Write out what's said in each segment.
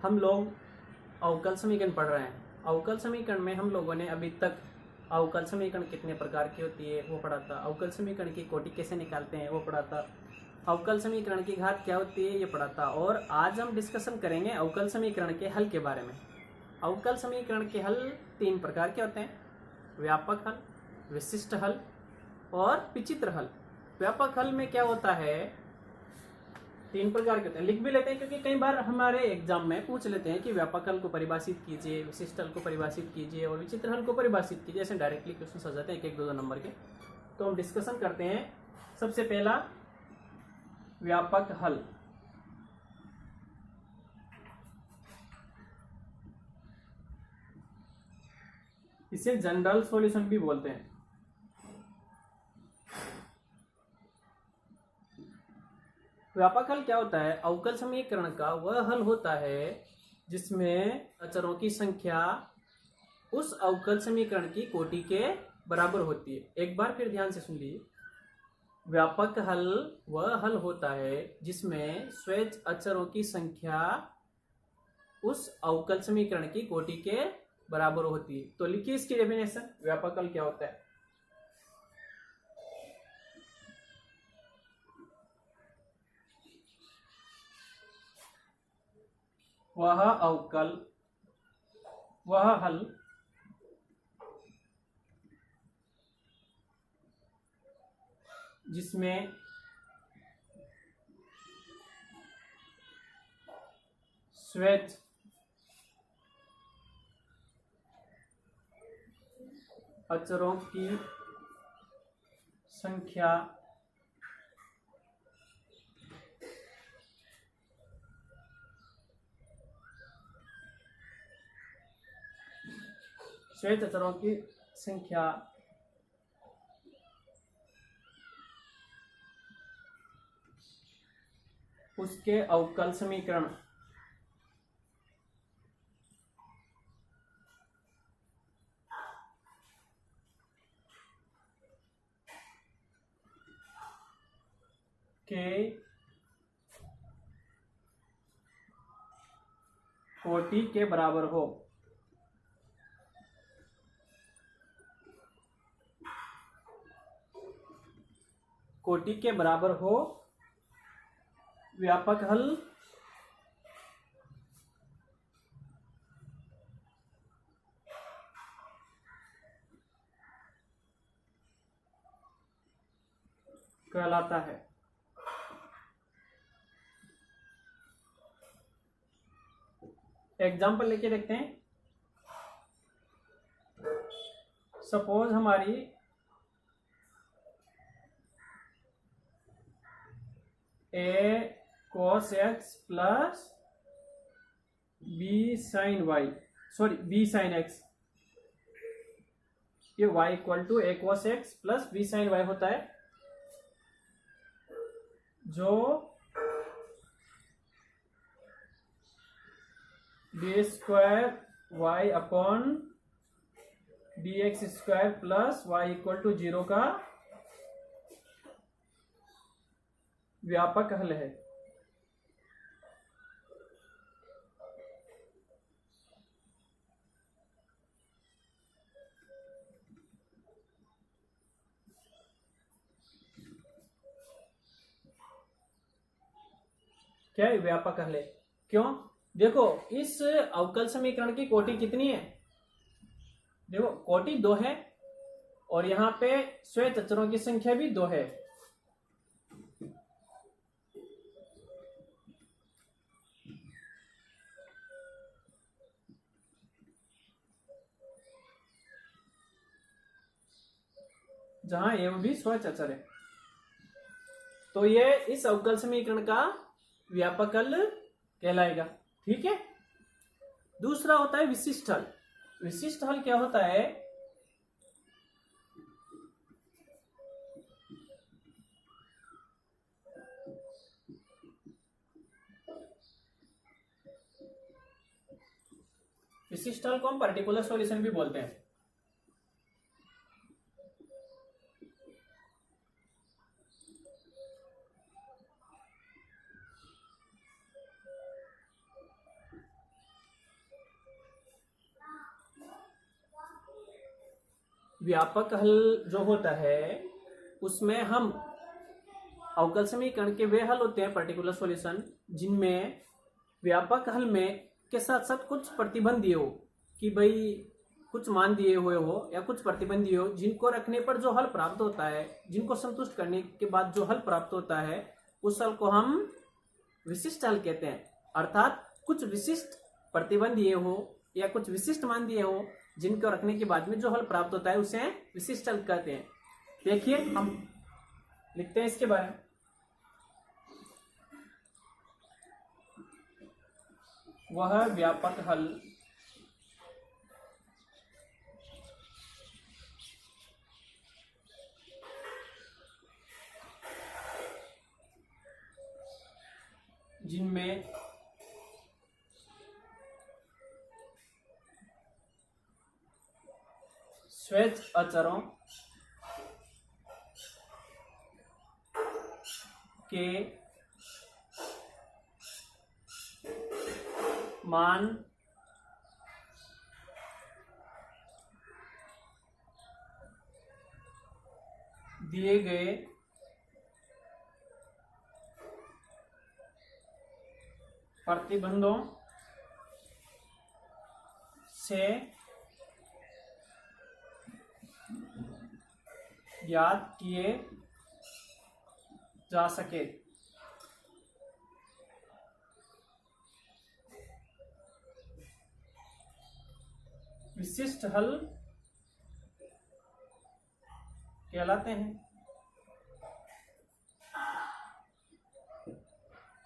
हम लोग अवकल समीकरण पढ़ रहे हैं। अवकल समीकरण में हम लोगों ने अभी तक अवकल समीकरण कितने प्रकार की होती है वो पढ़ा था, अवकल समीकरण की कोटि कैसे निकालते हैं वो पढ़ा था, अवकल समीकरण की घात क्या होती है ये पढ़ा था। और आज हम डिस्कशन करेंगे अवकल समीकरण के हल के बारे में। अवकल समीकरण के हल 3 प्रकार के होते हैं: व्यापक हल, विशिष्ट हल और विचित्र हल। व्यापक हल में क्या होता है, 3 प्रकार के होते हैं। लिख भी लेते हैं क्योंकि कई बार हमारे एग्जाम में पूछ लेते हैं कि व्यापक हल को परिभाषित कीजिए, विशिष्ट हल को परिभाषित कीजिए और विचित्र हल को परिभाषित कीजिए। ऐसे डायरेक्टली क्वेश्चन आ जाते हैं 1-1, 2-2 नंबर के। तो हम डिस्कशन करते हैं। सबसे पहला व्यापक हल। इसे जनरल सॉल्यूशन भी बोलते हैं। व्यापक हल क्या होता है? अवकल समीकरण का वह हल होता है जिसमें अचरों की संख्या उस अवकल समीकरण की कोटि के बराबर होती है। एक बार फिर ध्यान से सुन लीजिए। व्यापक हल वह हल होता है जिसमें स्वैच अचरों की संख्या उस अवकल समीकरण की कोटि के बराबर होती है। तो लिखिए इसकी डेफिनेशन, व्यापक हल क्या होता है। वह हल जिसमें स्वैच अचरों की संख्या स्वैच अचरों की संख्या उसके अवकल समीकरण के कोटि के बराबर हो। कोटि के बराबर हो व्यापक हल कहलाता है। एग्जाम्पल लेके देखते हैं। सपोज हमारी a cos x plus b sin y, sorry b sin x, ये y equal to a cos x plus b sin y होता है, जो b square y upon dx square plus y equal to 0 का व्यापक हल है। क्या है? व्यापक हल है। क्यों? देखो इस अवकल समीकरण की कोटि कितनी है, देखो कोटि 2 है और यहां पे स्वैच अचरों की संख्या भी 2 है। जहां ए भी स्वैच अचर है, तो ये इस अवकल समीकरण का व्यापक हल कहलाएगा। ठीक है। दूसरा होता है विशिष्ट हल। विशिष्ट हल क्या होता है? विशिष्ट हल को हम पर्टिकुलर सॉल्यूशन भी बोलते हैं। व्यापक हल जो होता है उसमें हम अवकल समीकरण के वे हल होते हैं पर्टिकुलर सॉल्यूशन जिनमें व्यापक हल में के साथ साथ कुछ प्रतिबंध दिए हो कि भाई कुछ मान दिए हुए हो या कुछ प्रतिबंध दिए हो जिनको रखने पर जो हल प्राप्त होता है, जिनको संतुष्ट करने के बाद जो हल प्राप्त होता है उस हल को हम विशिष्ट हल कहते हैं। अर्थात कुछ विशिष्ट प्रतिबंध दिए हो या कुछ विशिष्ट मान दिए हो जिनको रखने के बाद में जो हल प्राप्त होता है उसे विशिष्ट हल कहते हैं। देखिए हम लिखते हैं इसके बारे में। वह व्यापक हल जिनमें स्वैच अचरों के मान दिए गए प्रतिबंधों से ज्ञात किए जा सके। विशिष्ट हल कहलाते हैं।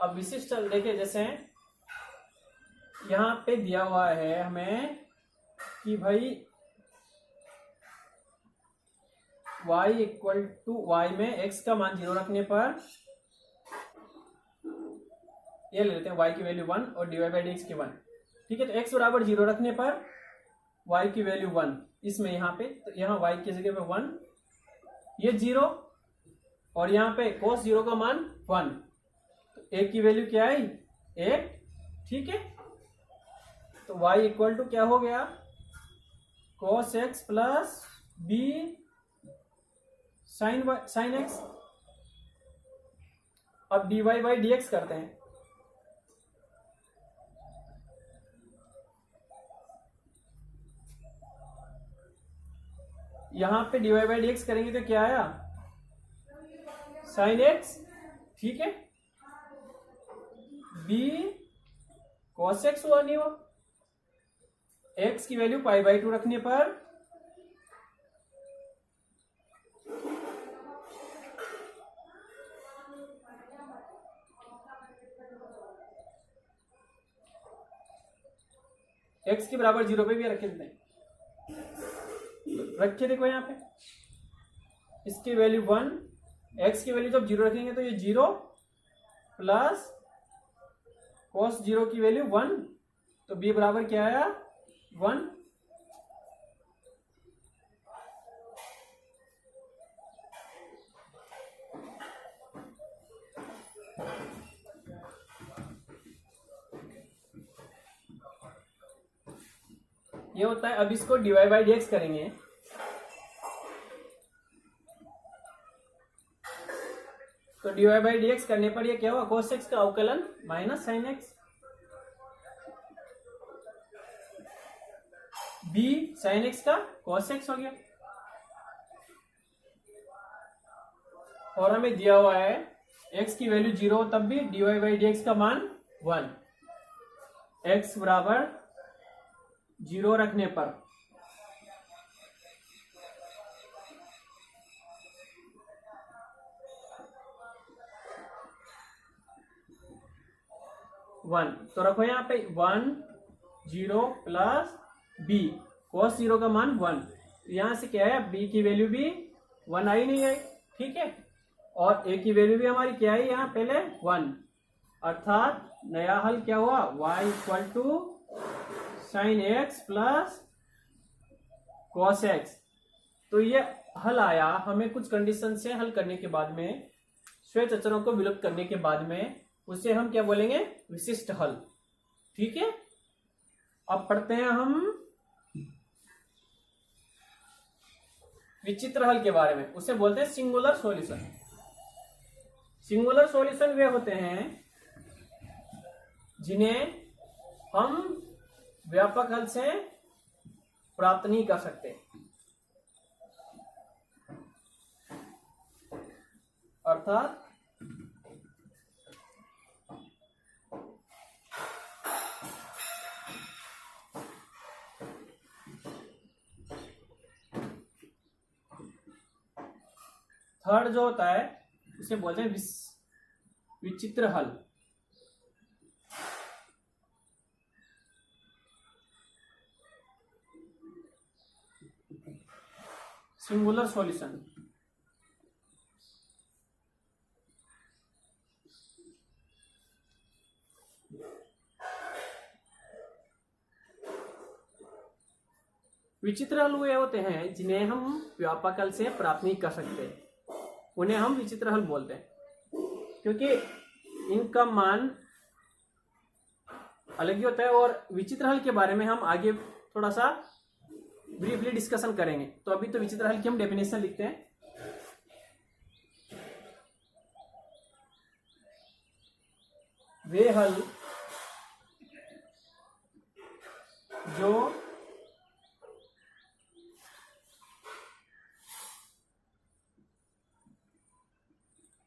अब विशिष्ट हल देखिए, जैसे यहां पे दिया हुआ है हमें कि भाई y इक्वल टू वाई में x का मान 0 रखने पर ये ले लेते हैं y की वैल्यू 1 और dy बाई dx की 1। ठीक है, तो x बराबर 0 रखने पर y की वैल्यू 1, इसमें यहाँ पे तो यहाँ y की जगह पे 1, ये 0 और यहाँ पे cos 0 का मान 1, तो a की वैल्यू क्या आई 1। ठीक है, तो y इक्वल टू क्या हो गया cos x plus b sine x। अब dy बाई dx करते हैं। यहां पे dy बाई dx करेंगे तो क्या आया साइन x। ठीक है, b cos x हुआ नहीं, वो x की वैल्यू पाई बाई 2 रखने पर x के बराबर 0 पे भी रखे देते हैं। रखे देखो यहाँ पे इसकी वैल्यू 1, x की वैल्यू जब 0 रखेंगे तो ये 0 प्लस cos 0 की वैल्यू 1, तो b बराबर क्या आया 1। ये होता है। अब इसको dy बाई dx करेंगे तो dy बाई dx करने पर ये क्या हुआ cos x का अवकलन minus sine x, b sine x का cos x हो गया। और हमें दिया हुआ है x की वैल्यू 0 तब भी dy बाई dx का मान 1, x बराबर 0 रखने पर वन, तो रखो यहाँ पे 1 0 प्लस b cos 0 का मान 1, यहां से क्या है b की वैल्यू भी 1 आई नहीं आई। ठीक है, और a की वैल्यू भी हमारी क्या है यहाँ पहले 1, अर्थात नया हल क्या हुआ y equal to sine x plus cos x। तो ये हल आया। हमें कुछ कंडीशन से हल करने के बाद में स्वैच अचरों को विलुप्त करने के बाद में उसे हम क्या बोलेंगे विशिष्ट हल। ठीक है, अब पढ़ते हैं हम विचित्र हल के बारे में, उसे बोलते हैं सिंगुलर सॉल्यूशन। सिंगुलर सॉल्यूशन वे होते हैं जिन्हें हम व्यापक हल से प्राप्त नहीं कर सकते, अर्थात थर्ड जो होता है उसे बोलते हैं विचित्र हल। Singular solution. विचित्र हल वे होते हैं जिन्हें हम व्यापक हल से प्राप्त नहीं कर सकते, उन्हें हम विचित्र हल बोलते हैं, क्योंकि इनका मान अलग ही होता है। और विचित्र हल के बारे में हम आगे थोड़ा सा ब्रीफली डिस्कशन करेंगे। तो अभी तो विचित्र हल की हम डेफिनेशन लिखते हैं। वे हल जो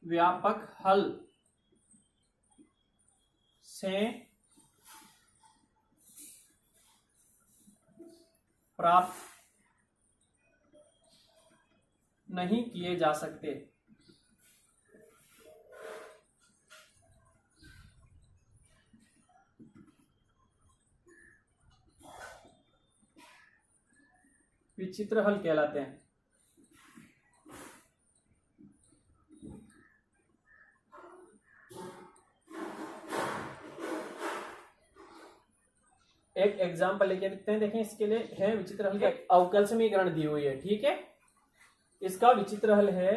व्यापक हल से प्राप्त नहीं किए जा सकते, विचित्र हल कहलाते हैं। एक एग्जाम्पल लेके देखते हैं। देखें, इसके लिए है विचित्र हल के अवकल समीकरण दी हुई है, ठीक है। इसका विचित्र हल है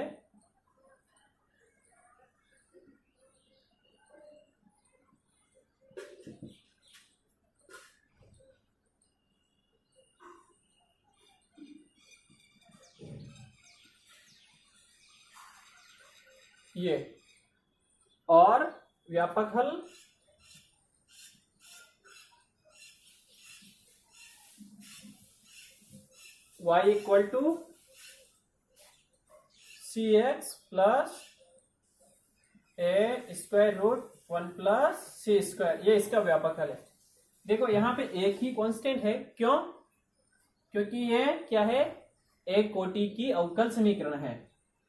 ये, और व्यापक हल y equal to cx plus a square root 1 plus c square, ये इसका व्यापक हल है। देखो यहाँ पे एक ही कांस्टेंट है, क्यों? क्योंकि ये क्या है, एक कोटि की अवकल समीकरण है,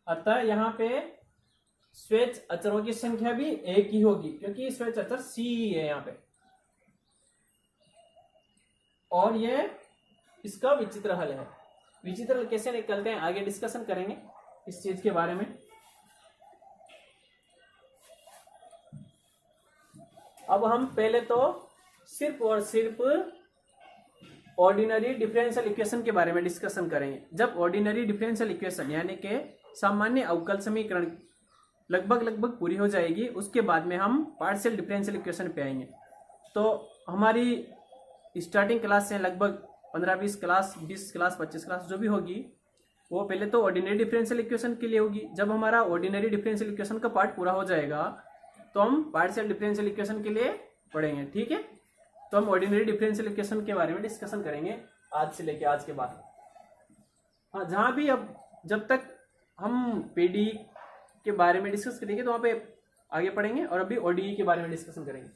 अतः यहाँ पे स्वेच्छ अचरों की संख्या भी एक ही होगी, क्योंकि स्वेच्छ अचर c है यहाँ पे। और ये इसका विचित्र हल है। विचित्र हल कैसे निकलते हैं आगे डिस्कशन करेंगे इस चीज के बारे में। अब हम पहले तो सिर्फ और सिर्फ ऑर्डिनरी डिफरेंशियल इक्वेशन के बारे में डिस्कशन करेंगे। जब ऑर्डिनरी डिफरेंशियल इक्वेशन यानी कि सामान्य अवकल समीकरण लगभग पूरी हो जाएगी, उसके बाद में हम पार्शियल डिफरेंशियल इक्वेशन पे आएंगे। तो हमारी स्टार्टिंग क्लास से लगभग 15-20 क्लास, 20 क्लास, 25 क्लास जो भी होगी, वो पहले तो ऑर्डिनरी डिफरेंशियल इक्वेशन के लिए होगी। जब हमारा ऑर्डिनरी डिफरेंशियल इक्वेशन का पार्ट पूरा हो जाएगा तो हम पार्शियल डिफरेंशियल इक्वेशन के लिए पढ़ेंगे, ठीक है। तो हम ऑर्डिनरी डिफरेंशियल इक्वेशन के बारे में डिस्कशन करेंगे आज से लेके आज के बाद। हाँ, जहाँ भी अब जब तक हम पीडी के बारे में डिस्कस करेंगे तो वहाँ पे आगे पढ़ेंगे, और अभी ओडीई के बारे में डिस्कशन करेंगे।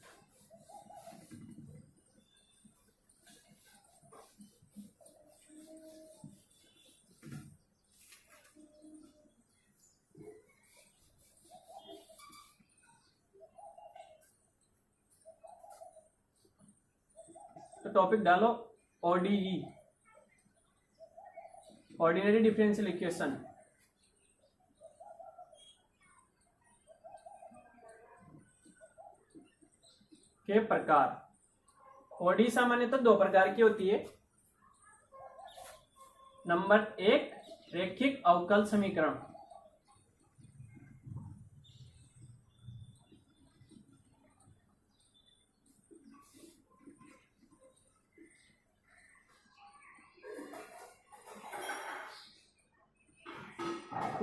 तो टॉपिक डालो ओडीई, ऑर्डिनरी डिफरेंशियल इक्वेशन। के प्रकार। ओडी सामान्यतः दो प्रकार की होती है। नंबर 1, रैखिक अवकल समीकरण।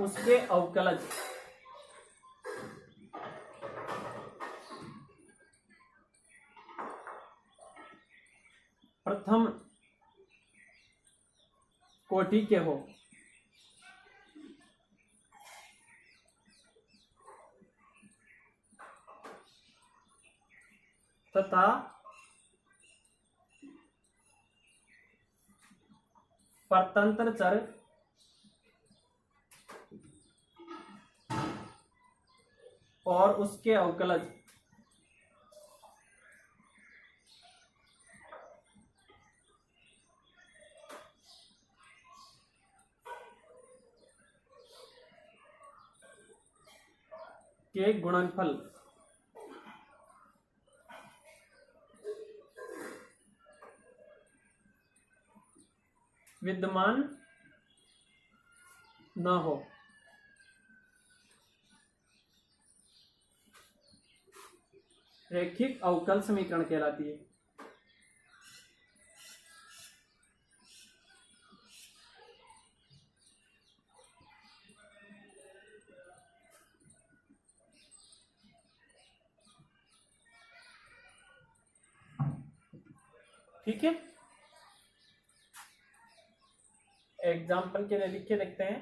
उसके अवकलज प्रथम कोटि के हो तथा परतंत्र चर और उसके अवकलज के गुणनफल विद्यमान न हो। रैखिक अवकल समीकरण कहलाती है। ठीक है, एग्जाम्पल के लिए लिख के देखते हैं।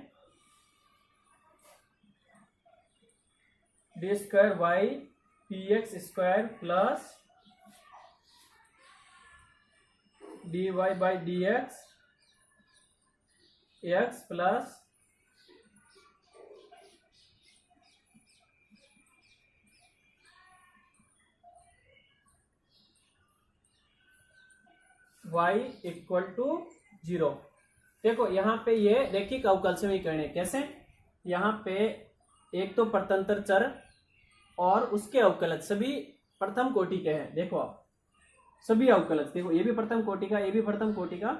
D square y p x square plus d y by d x x plus y equal to 0। देखो यहाँ पे ये रैखिक अवकल समीकरण है। कैसे? यहाँ पे एक तो परतंत्र चर और उसके अवकलज सभी प्रथम कोटि के हैं। देखो आप सभी अवकलज, देखो ये भी प्रथम कोटि का, ये भी प्रथम कोटि का,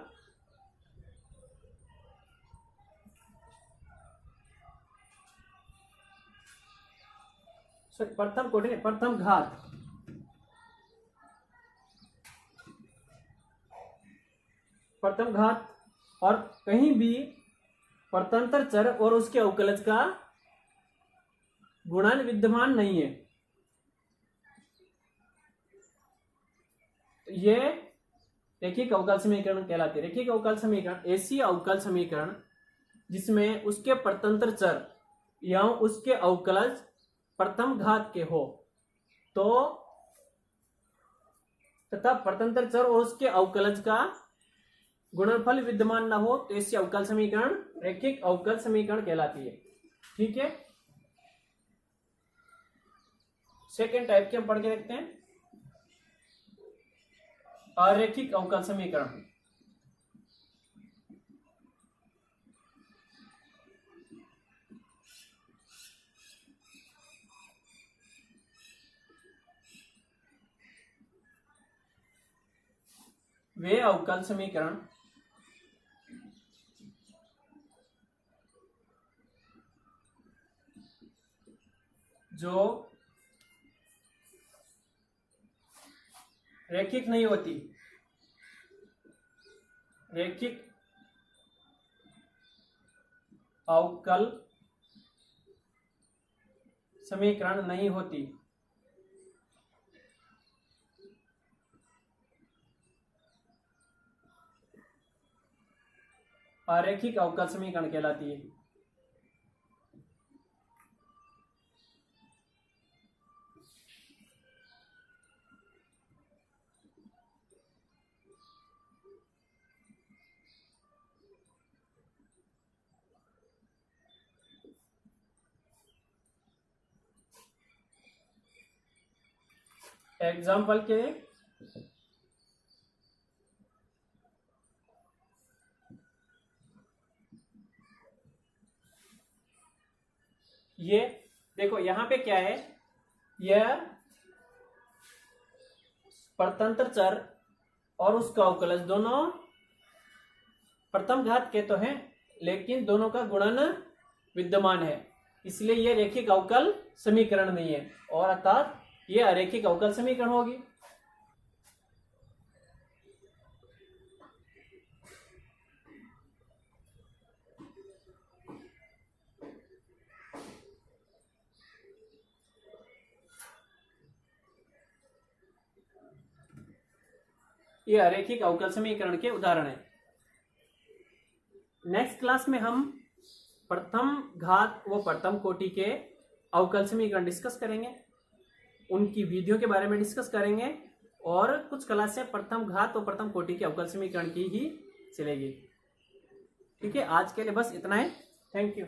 सॉरी प्रथम कोटि नहीं, प्रथम घात, प्रथम घात। और कहीं भी परतंत्र चर और उसके अवकलज का गुणन विद्यमान नहीं है। ये रैखिक अवकल समीकरण कहलाते हैं। रैखिक अवकल समीकरण ऐसी अवकल समीकरण जिसमें उसके परतंत्र चर या उसके अवकलज प्रथम घात के हो तो तथा परतंत्र चर और उसके अवकलज का गुणनफल विद्यमान न हो तो ऐसी अवकल समीकरण रैखिक अवकल समीकरण कहलाती है। ठीक है, सेकेंड टाइप के हम पढ़ के देखते हैं, अरैखिक अवकल समीकरण। वे अवकल समीकरण जो रैखिक नहीं होती, रैखिक अवकल समीकरण नहीं होती, अरैखिक अवकल समीकरण कहलाती है। एग्जाम्पल के ये देखो यहाँ पे क्या है, यह परतंत्र चर और उसका अवकलज दोनों प्रथम घात के तो हैं लेकिन दोनों का गुणन विद्यमान है, इसलिए यह रैखिक अवकल समीकरण नहीं है और अर्थात यह अरैखिक अवकल समीकरण होगी। ये अरैखिक अवकल समीकरण के उदाहरण हैं। नेक्स्ट क्लास में हम प्रथम घात व प्रथम कोटि के अवकल समीकरण डिस्कस करेंगे, उनकी विधियों के बारे में डिस्कस करेंगे और कुछ क्लास से प्रथम घात और प्रथम कोटि के अवकल समीकरण की ही चलेगी। ठीक है, आज के लिए बस इतना है। Thank you.